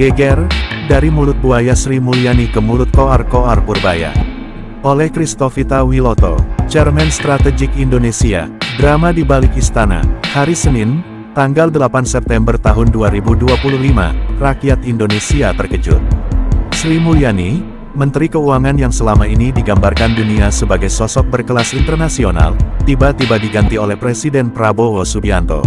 Geger, dari mulut buaya Sri Mulyani ke mulut koar-koar Purbaya. Oleh Kristovita Wiloto, Chairman Strategik Indonesia, drama di balik istana, hari Senin, tanggal 8 September tahun 2025, rakyat Indonesia terkejut. Sri Mulyani, Menteri Keuangan yang selama ini digambarkan dunia sebagai sosok berkelas internasional, tiba-tiba diganti oleh Presiden Prabowo Subianto.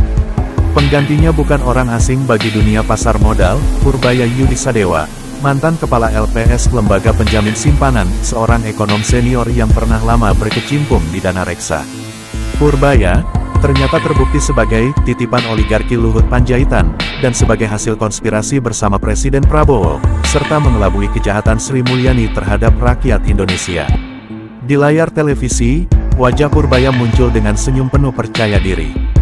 Penggantinya bukan orang asing bagi dunia pasar modal, Purbaya Yudisadewa, mantan Kepala LPS Lembaga Penjamin Simpanan, seorang ekonom senior yang pernah lama berkecimpung di dana reksa. Purbaya ternyata terbukti sebagai titipan oligarki Luhut Panjaitan, dan sebagai hasil konspirasi bersama Presiden Prabowo, serta mengelabui kejahatan Sri Mulyani terhadap rakyat Indonesia. Di layar televisi, wajah Purbaya muncul dengan senyum penuh percaya diri.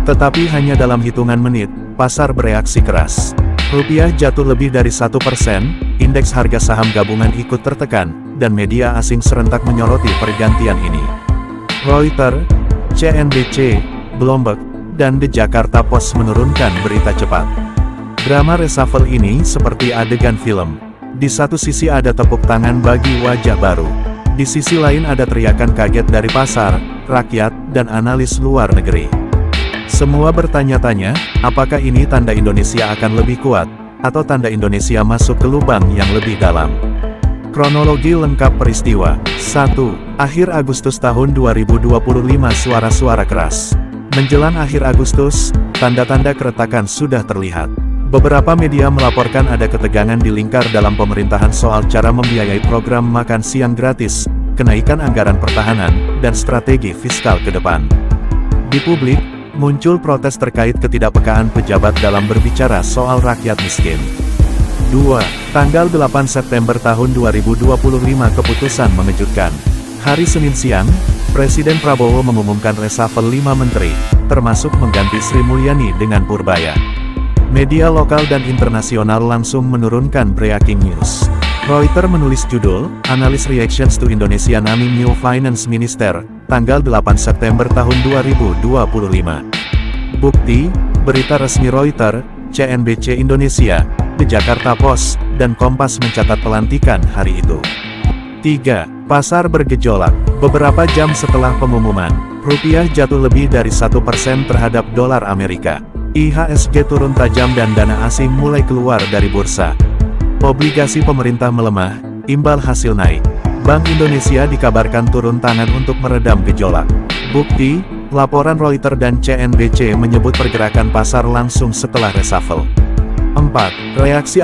Tetapi hanya dalam hitungan menit, pasar bereaksi keras. Rupiah jatuh lebih dari 1%, indeks harga saham gabungan ikut tertekan, dan media asing serentak menyoroti pergantian ini. Reuters, CNBC, Bloomberg, dan The Jakarta Post menurunkan berita cepat. Drama reshuffle ini seperti adegan film. Di satu sisi ada tepuk tangan bagi wajah baru. Di sisi lain ada teriakan kaget dari pasar, rakyat, dan analis luar negeri. Semua bertanya-tanya, apakah ini tanda Indonesia akan lebih kuat, atau tanda Indonesia masuk ke lubang yang lebih dalam? Kronologi lengkap peristiwa. 1. Akhir Agustus tahun 2025 suara-suara keras. Menjelang akhir Agustus, tanda-tanda keretakan sudah terlihat. Beberapa media melaporkan ada ketegangan di lingkar dalam pemerintahan soal cara membiayai program makan siang gratis, kenaikan anggaran pertahanan, dan strategi fiskal ke depan. Di publik, muncul protes terkait ketidakpekaan pejabat dalam berbicara soal rakyat miskin. 2. Tanggal 8 September tahun 2025 keputusan mengejutkan. Hari Senin siang, Presiden Prabowo mengumumkan reshuffle 5 menteri, termasuk mengganti Sri Mulyani dengan Purbaya. Media lokal dan internasional langsung menurunkan breaking news. Reuters menulis judul, Analyst Reactions to Indonesia Naming New Finance Minister, tanggal 8 September tahun 2025. Bukti, berita resmi Reuters, CNBC Indonesia, The Jakarta Post, dan Kompas mencatat pelantikan hari itu. 3. Pasar bergejolak. Beberapa jam setelah pengumuman, rupiah jatuh lebih dari 1% terhadap dolar Amerika. IHSG turun tajam dan dana asing mulai keluar dari bursa. Obligasi pemerintah melemah, imbal hasil naik. Bank Indonesia dikabarkan turun tangan untuk meredam gejolak. Bukti, laporan Reuters dan CNBC menyebut pergerakan pasar langsung setelah reshuffle. 4. Reaksi